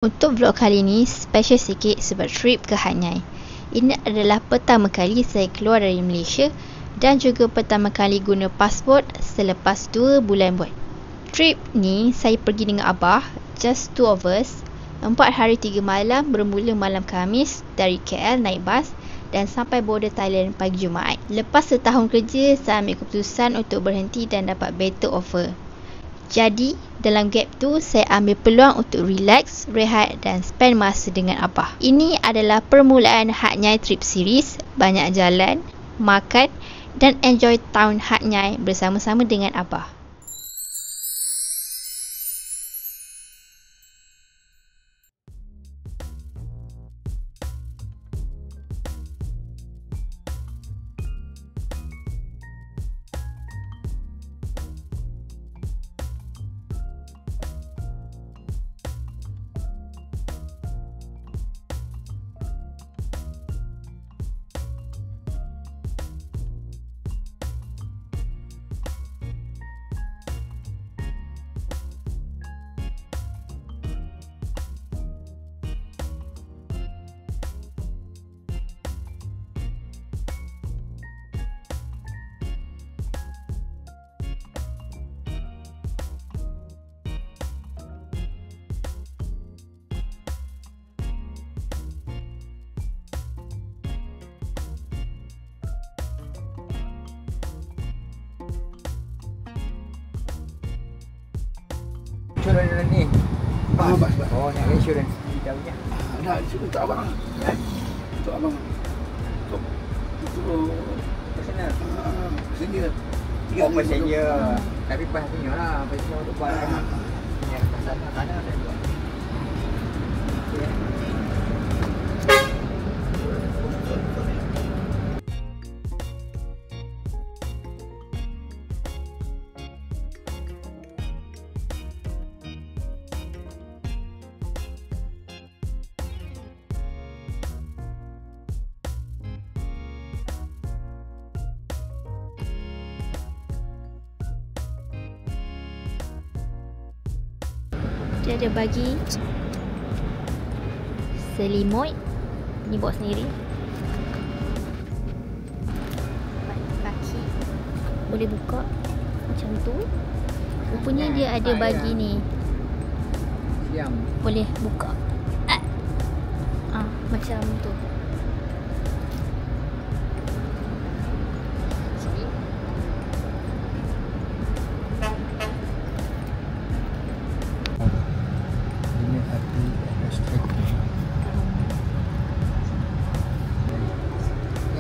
Untuk vlog kali ini special sikit sebab trip ke Hat Yai. Ini adalah pertama kali saya keluar dari Malaysia dan juga pertama kali guna pasport selepas 2 bulan buat. Trip ni saya pergi dengan Abah, just 2 of us. 4 hari 3 malam bermula malam Khamis dari KL naik bas dan sampai border Thailand pagi Jumaat. Lepas setahun kerja, saya ambil keputusan untuk berhenti dan dapat better offer. Jadi, dalam gap tu, saya ambil peluang untuk relax, rehat dan spend masa dengan Abah. Ini adalah permulaan Hat Yai Trip Series. Banyak jalan, makan dan enjoy tahun Hat Yai bersama-sama dengan Abah. Insurans ni. Bas. Oh, nak insurans jauhnya. Ada insurans untuk abang. Untuk abang. Untuk Personal. sini lah. Oh, passenger. Tapi pas punya lah, passenger untuk buat lah. Ni pasal tak ada saya buat. Dia ada bagi selimut. Ni bawa sendiri. Kaki boleh buka macam tu. Rupanya dia ada bagi ni, Siam. boleh buka. Macam tu.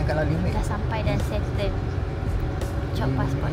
Yang kalau limit Dah sampai dan settle. Cop pasport.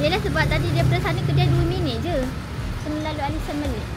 Yelah sebab tadi daripada sana ke dia 2 minit je. Kena lalu alisan balik.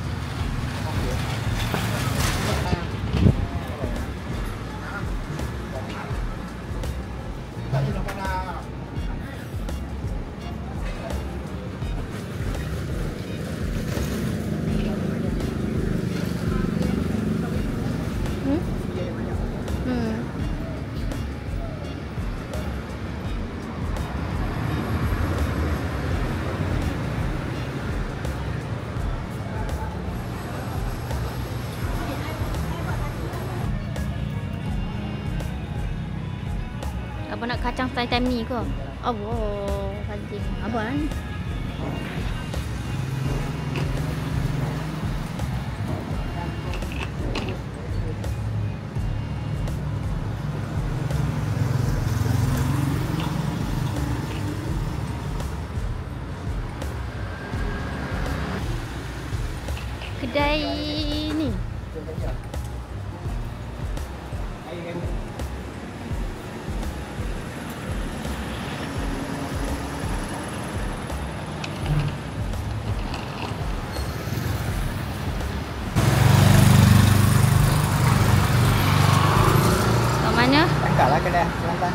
kacang style time ni ke? Allah, cantik. Abang. Kedai ni. Kat mana? Tangkap lah kedai Kelantan.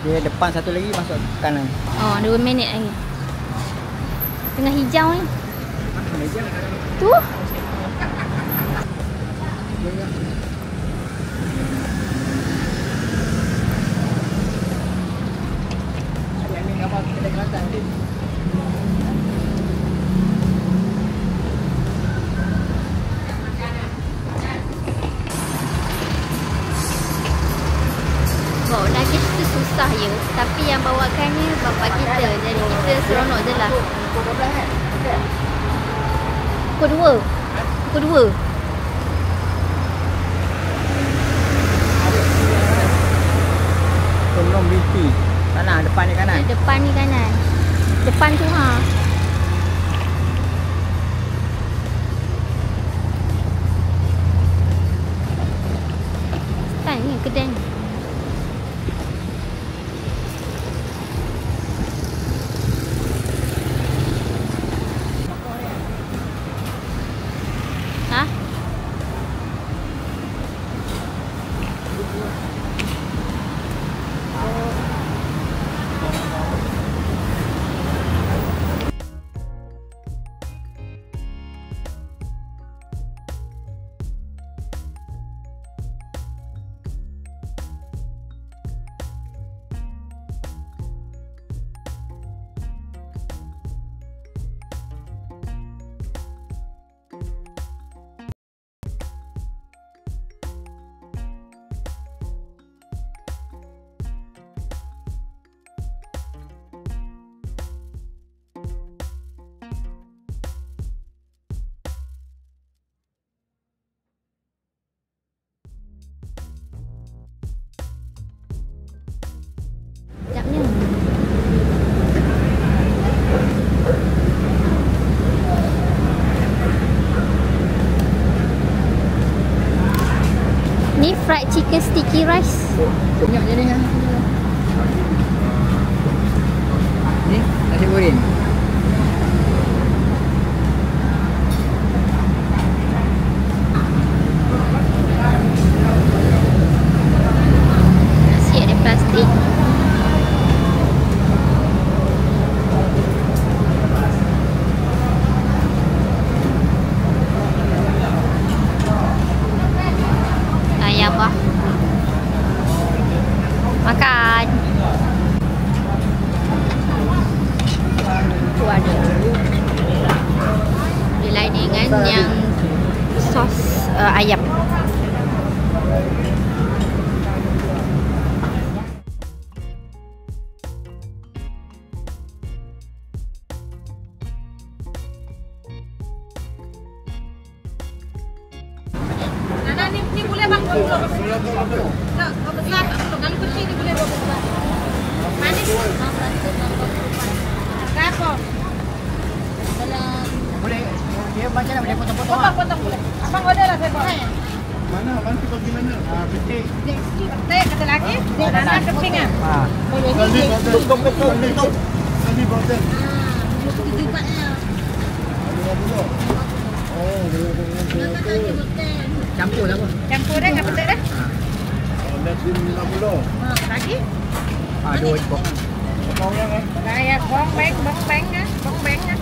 Dia depan satu lagi masuk kanan. Oh, 2 minit lagi. Tengah hijau ni. Meja. Tu. Yang ni gambar kedai Kelantan ni. Bawa daging tu susah je. Tapi yang bawakannya bapak kita. Jadi kita seronok je lah. Pukul 12 kan? Okey. Pukul 2. Pukul 2. Tolong BP. Kanan, depan ni kanan. Depan ni kanan. Depan tu ha. Style ni kedai ni. Ha? Sekejapnya. Ni fried chicken sticky rice. Banyak je ni. Ni nasi goreng. Nasi ada plastik. Ayam lah. Makan. Tu ada. Dia lain dengan yang sos ayam. Nana ni boleh bang? Tak, kalau besar tak perlu. Kalau kecil ni boleh bawa. Manis? Berapa? Boleh. Dia macam mana boleh potong-potong? Potong boleh. Abang order lah saya buat. Mana? Nanti pergi mana? Petik. Petik kata lagi. Nana keping ah. Ha. Kali betul. Kali betul. Tujupatnya. Oh, Campur lah apa? Campur dah, apa tak dah? Nasi 50. Lagi? Ha, 2 ekor. Mau yang eh? Saya bong beng ah. Bong beng ah.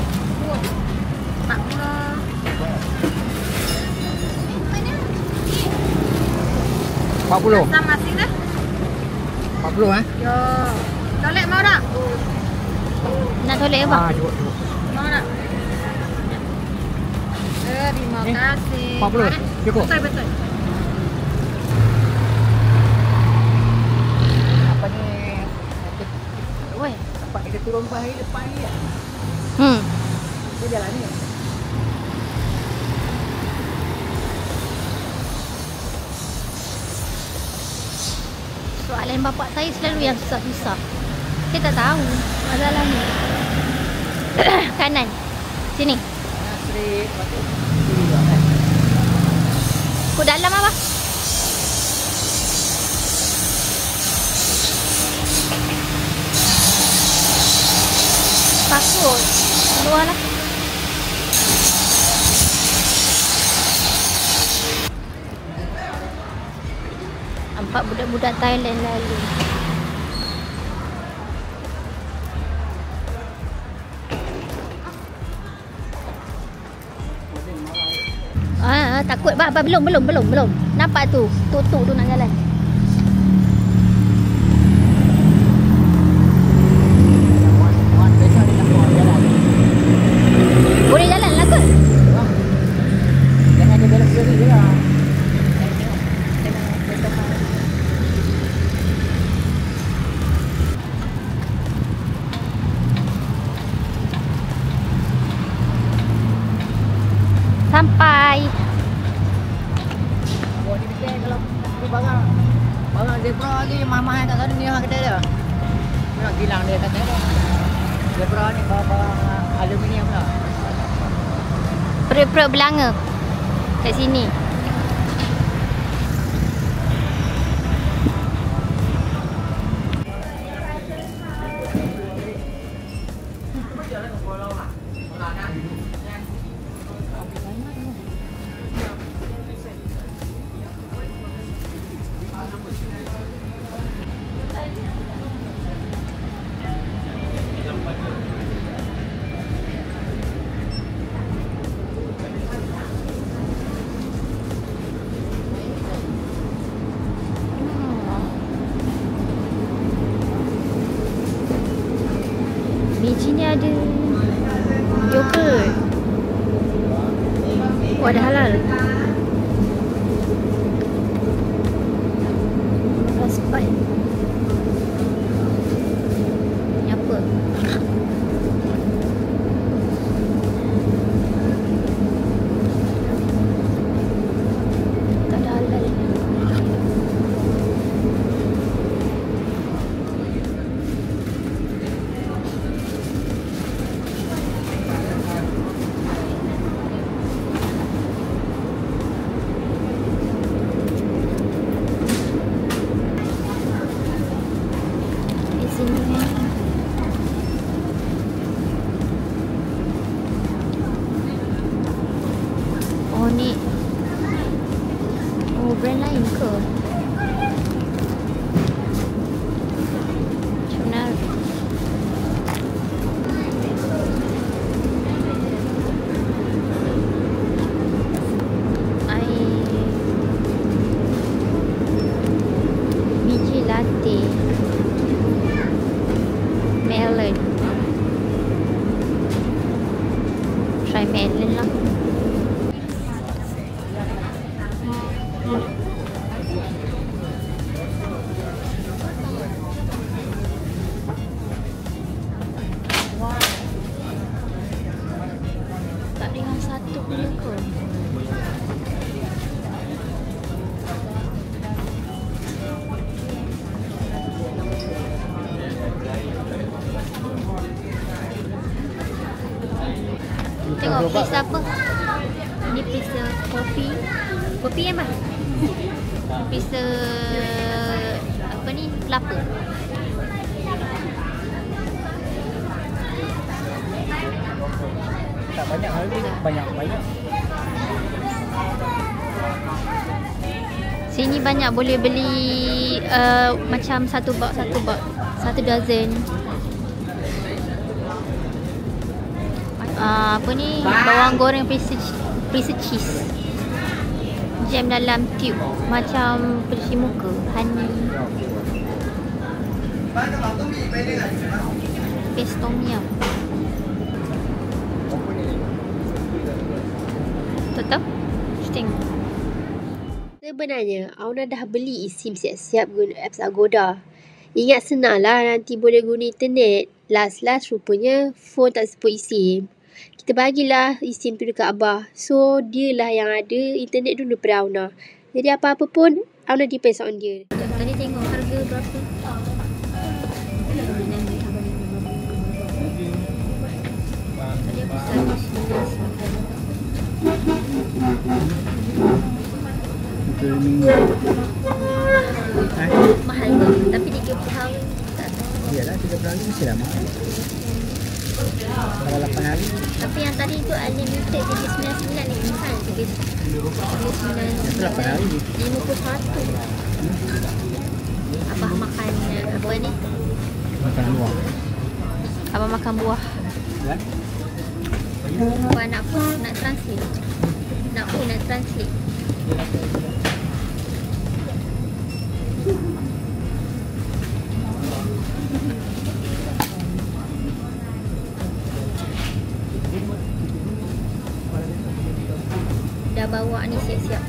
40. Sama sih dah. 40 eh? Yo. Tolek mau tak? Nak tolek ke bang? Ha, cukup. Mau tak? Terima kasih. 40. Cukup. Betul. turun ke hari depan ni kan. Kita jalan ni. Soalan bapak saya selalu yang susah-susah. Saya tak tahu masalahnya. Kanan. Sini. Kanan straight. Lepas tu kiri juga kan. Kau dalam apa? Takut. Keluar lah. Nampak budak-budak Thailand lalu. Takut bah, belum. Nampak tu. Tutup tu nak jalan. Besok dia nak keluar jalan. Boleh jalan lah kot. Jangan dia belok kiri je lah. Sampai. Buat ni fikir kalau tu barang zebra lagi mahal-mahal kat sana ni orang kedai dia. Nak gilang dia kata dia. Zebra ni barang aluminium lah. Perut-perut belanga. Kat sini. Biji ni ada yogurt. Oh, ada halal. Raspai. Ni apa? Tak ada halal. Oh ni. Oh, brand lain ke? Macam mana? Biji latte. Melon. Try melon lah. Tak dengan satu punya ke? Tengok pizza apa? Ini pizza kopi. Kopi apa? Pizza apa ni? Kelapa. Tak banyak hari banyak. Sini banyak boleh beli macam satu box, satu dozen. Apa ni? Bawang goreng pizza cheese. Jam dalam tube macam pencuci muka. Honey. Paste tom yum. Tutup. Tengok. Sebenarnya, Auna dah beli eSIM siap-siap guna apps Agoda. Ingat senang lah, nanti boleh guna internet. Last rupanya phone tak support eSIM. Kita bagilah eSIM tu dekat Abah. So, dia lah yang ada internet dulu pada Auna. Jadi apa-apa pun, Auna depends on dia. Tadi tengok harga berapa? Tadi aku search mahal ke? Tapi 30 hari tak tahu. Iyalah 30 hari mesti dah mahal. Kalau 8 hari. Tapi yang tadi tu unlimited jadi 99 ni mahal. 8 hari. 51. Abah makan apa ni? Makan buah. Abah makan buah. Ya? Abah nak translate. Nak translate. Dah bawa ni siap-siap.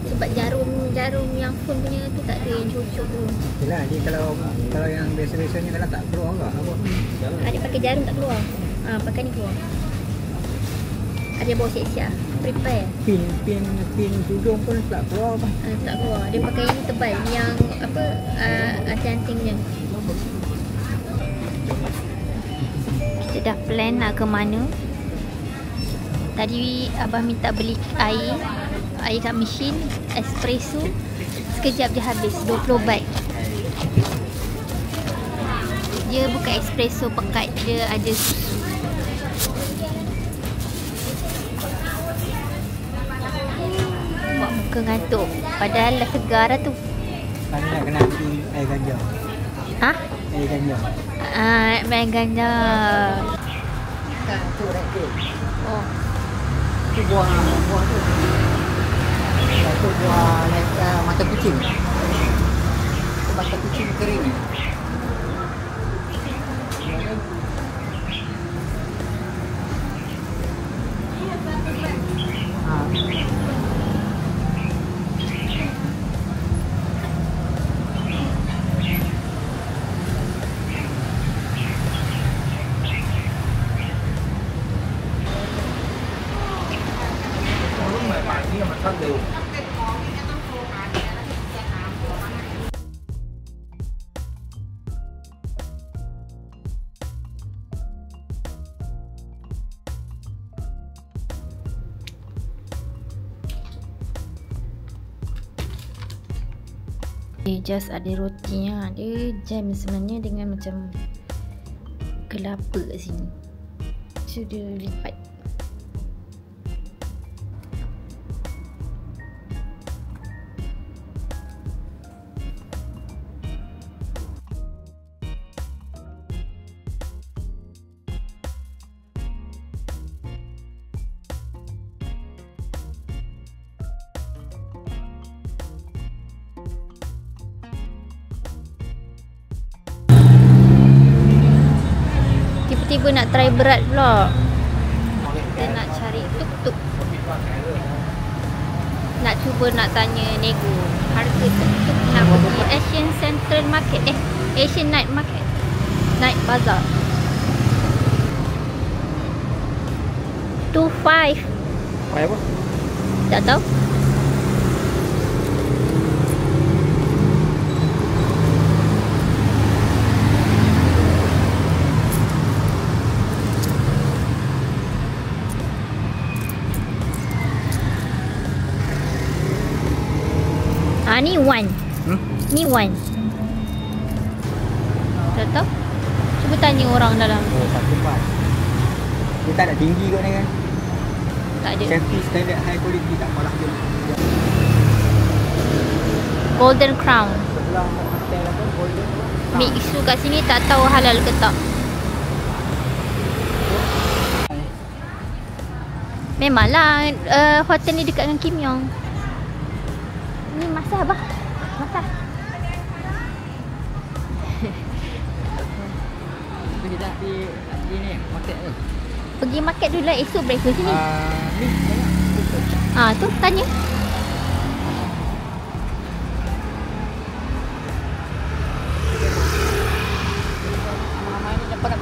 Sebab jarum yang phone punya tu tak ada yang cocok tu. Yalah, dia kalau yang biasa-biasa ni kalau tak keluar enggak apa. Adik pakai jarum tak keluar. Pakai ni keluar. Ada bawa siap-siap. Prepare. Pin tudung pun tak keluar apa. Tak keluar. Dia pakai yang tebal, yang apa anting-antingnya. Kita dah plan nak ke mana. Tadi Abah minta beli air kat mesin, espresso. Sekejap je habis, 20 baht. Dia bukan espresso pekat, dia ada susu. Buat muka ngantuk, padahal dah segar dah tu. Tadi nak kena air ganja. Ha? Air ganja. Main ganja. Tak, tu rakit. Oh. Tu buah tu. Tu buah mata kucing. Tu mata kucing kering. Dia just ada rotinya. Dia jam sebenarnya dengan macam kelapa kat sini. So dia lipat. Tiba-tiba nak try berat pula. Kita nak cari tuk-tuk. Nak cuba nak tanya nego harga tuk-tuk nak pergi Asian Central Market. Asian Night Market, Night Bazaar. 25. Apa? Tak tahu. Ni one. Ni one. Tak tahu. Cuba tanya orang dalam. Oh, satu pas. Dia tak ada tinggi kot ni kan? Tak ada. Safety standard high quality tak malah dia. Golden Crown. Sebelah hotel apa? Golden. Mik isu kat sini tak tahu halal ke tak. Memanglah hotel ni dekat dengan Kim Yong. Ni masak apa? Masak. Kita dah pergi ni market tu. Pergi market dulu lah, esok breakfast sini. Ni banyak. Tu tanya.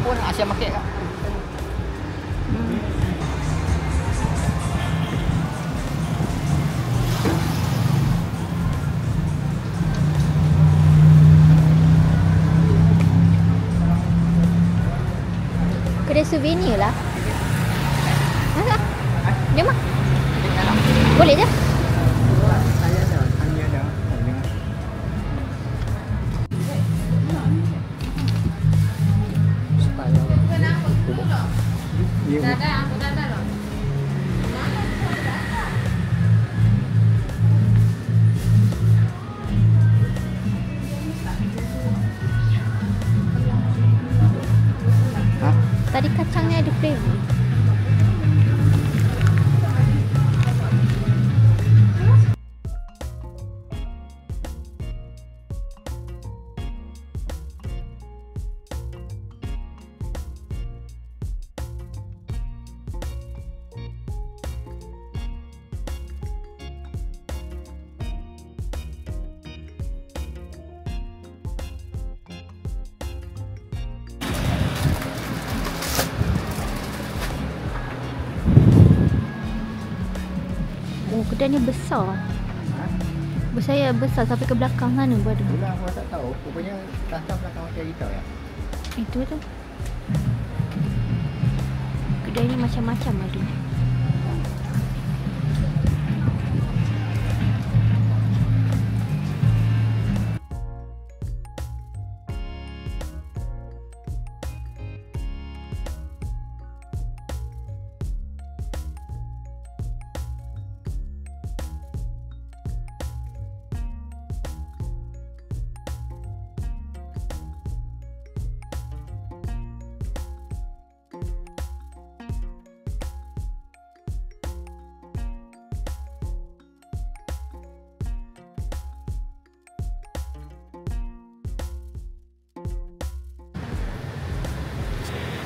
pun Asia Market kan. Kedai souvenir lah. Mana? Dia mah? Boleh je. Saya ada, Ani ada. Tadi kacangnya ada flavor. Oh, kedai ni besar. Besar sampai ke belakang sana pun ada. Bulan aku tak tahu. Rupanya tantang belakang hotel kita ya. Itu tu. Kedai ni macam-macam ada.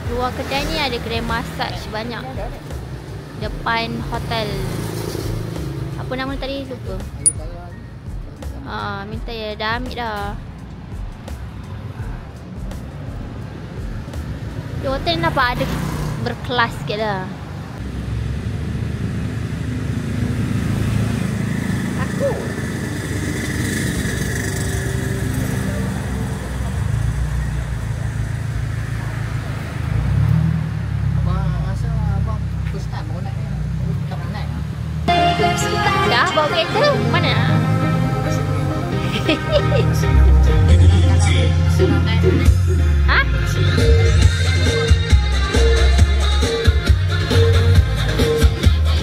Luar kedai ni ada kedai massage banyak. Depan hotel. Apa nama tadi? Lupa. Minta ya. Dah ambil dah. Di hotel ni nampak ada berkelas sikit dah. Aku. Dah bawa kereta? Mana? Ha?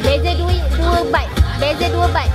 Beza dua byte. Beza 2 byte.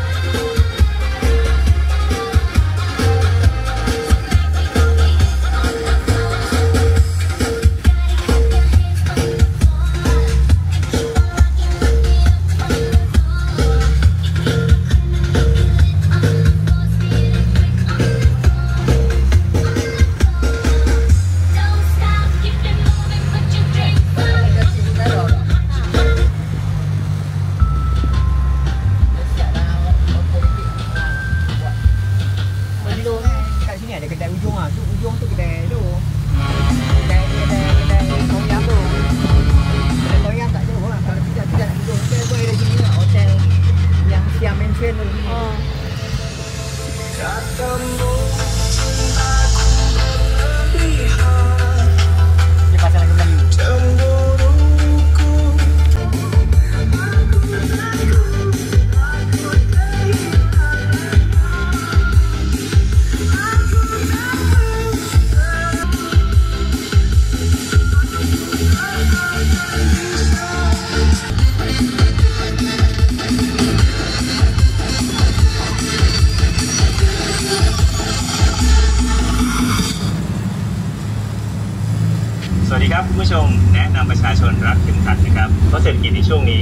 สวัสดีครับคุณผู้ชมแนะนำประชาชนรักเข็มขัดนะครับเพราะเศรษฐกิจในช่วงนี้ Ni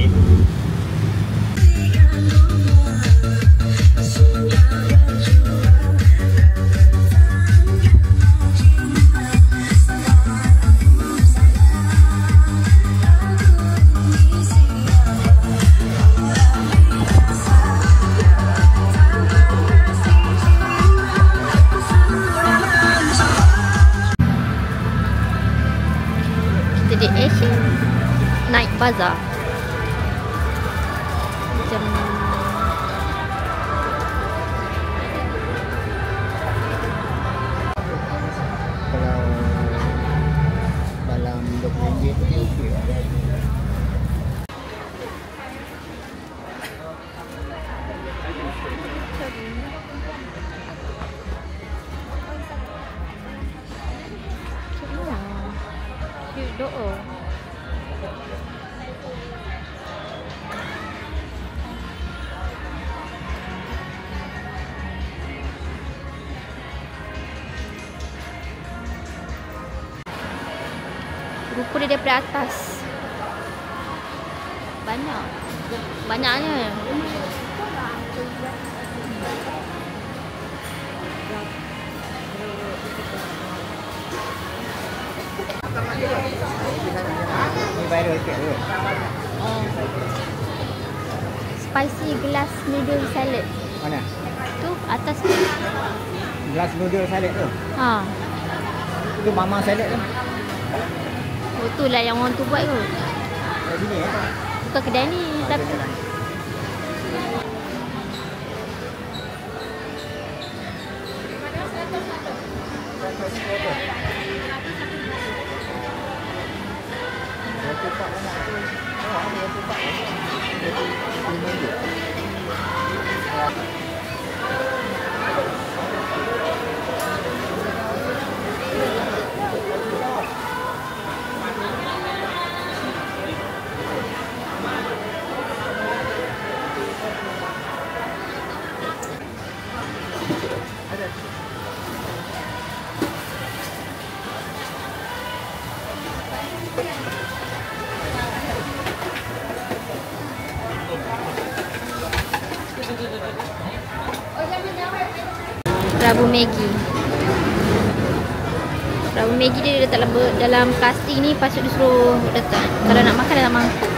Bazaar. Macam Kalau dalam RM20 tu okey lah. cute doa. Rupa dia daripada atas. Banyaknya. Ni viral sikit tu. Spicy glass noodle salad. Mana? Tu atas tu. Glass noodle salad tu. Ha. Itu mama salad tu. Oh, tu lah yang orang tu buat tu. Kat sini Bukan kedai ni, tapi Rabu Maggi. Rabu Maggi dia letak dalam plastik ni, lepas tu dia suruh letak. Kalau nak makan dalam mangkuk.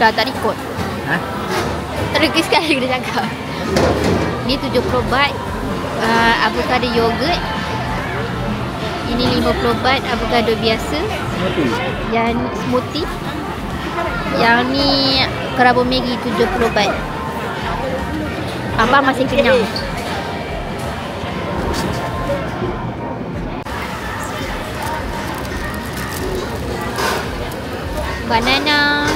Dah tak record. Ha? Terus sekali kena cakap. Ni 70 baht avocado yogurt. Ini 50 baht avocado biasa. Yang smoothie. Yang ni Rabu Maggi 70 baht. Abang masih kenyang. Banana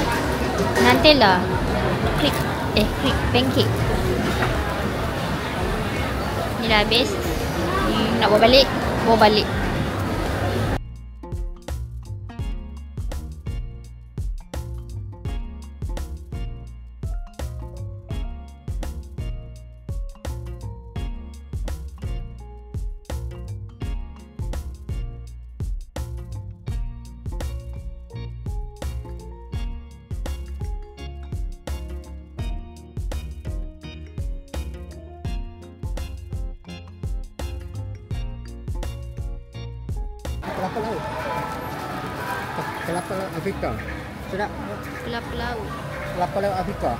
Nutella cream pancake. Ni dah habis. Nak bawa balik. Kelapa laut. Kelapa laut Afrika. Sedap. Kelapa laut. Kelapa laut Afrika.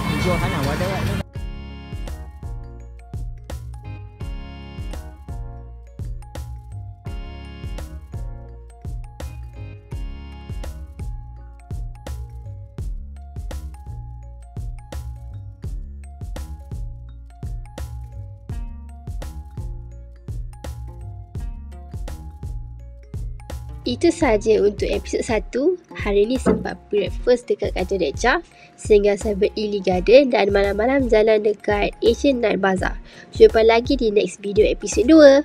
Hijau sana wadah. Itu sahaja untuk episod 1. Hari ni sempat breakfast dekat kantor Deja, sehingga sampai Ely Garden dan malam-malam jalan dekat Asian Night Bazaar. Jumpa lagi di next video episod 2.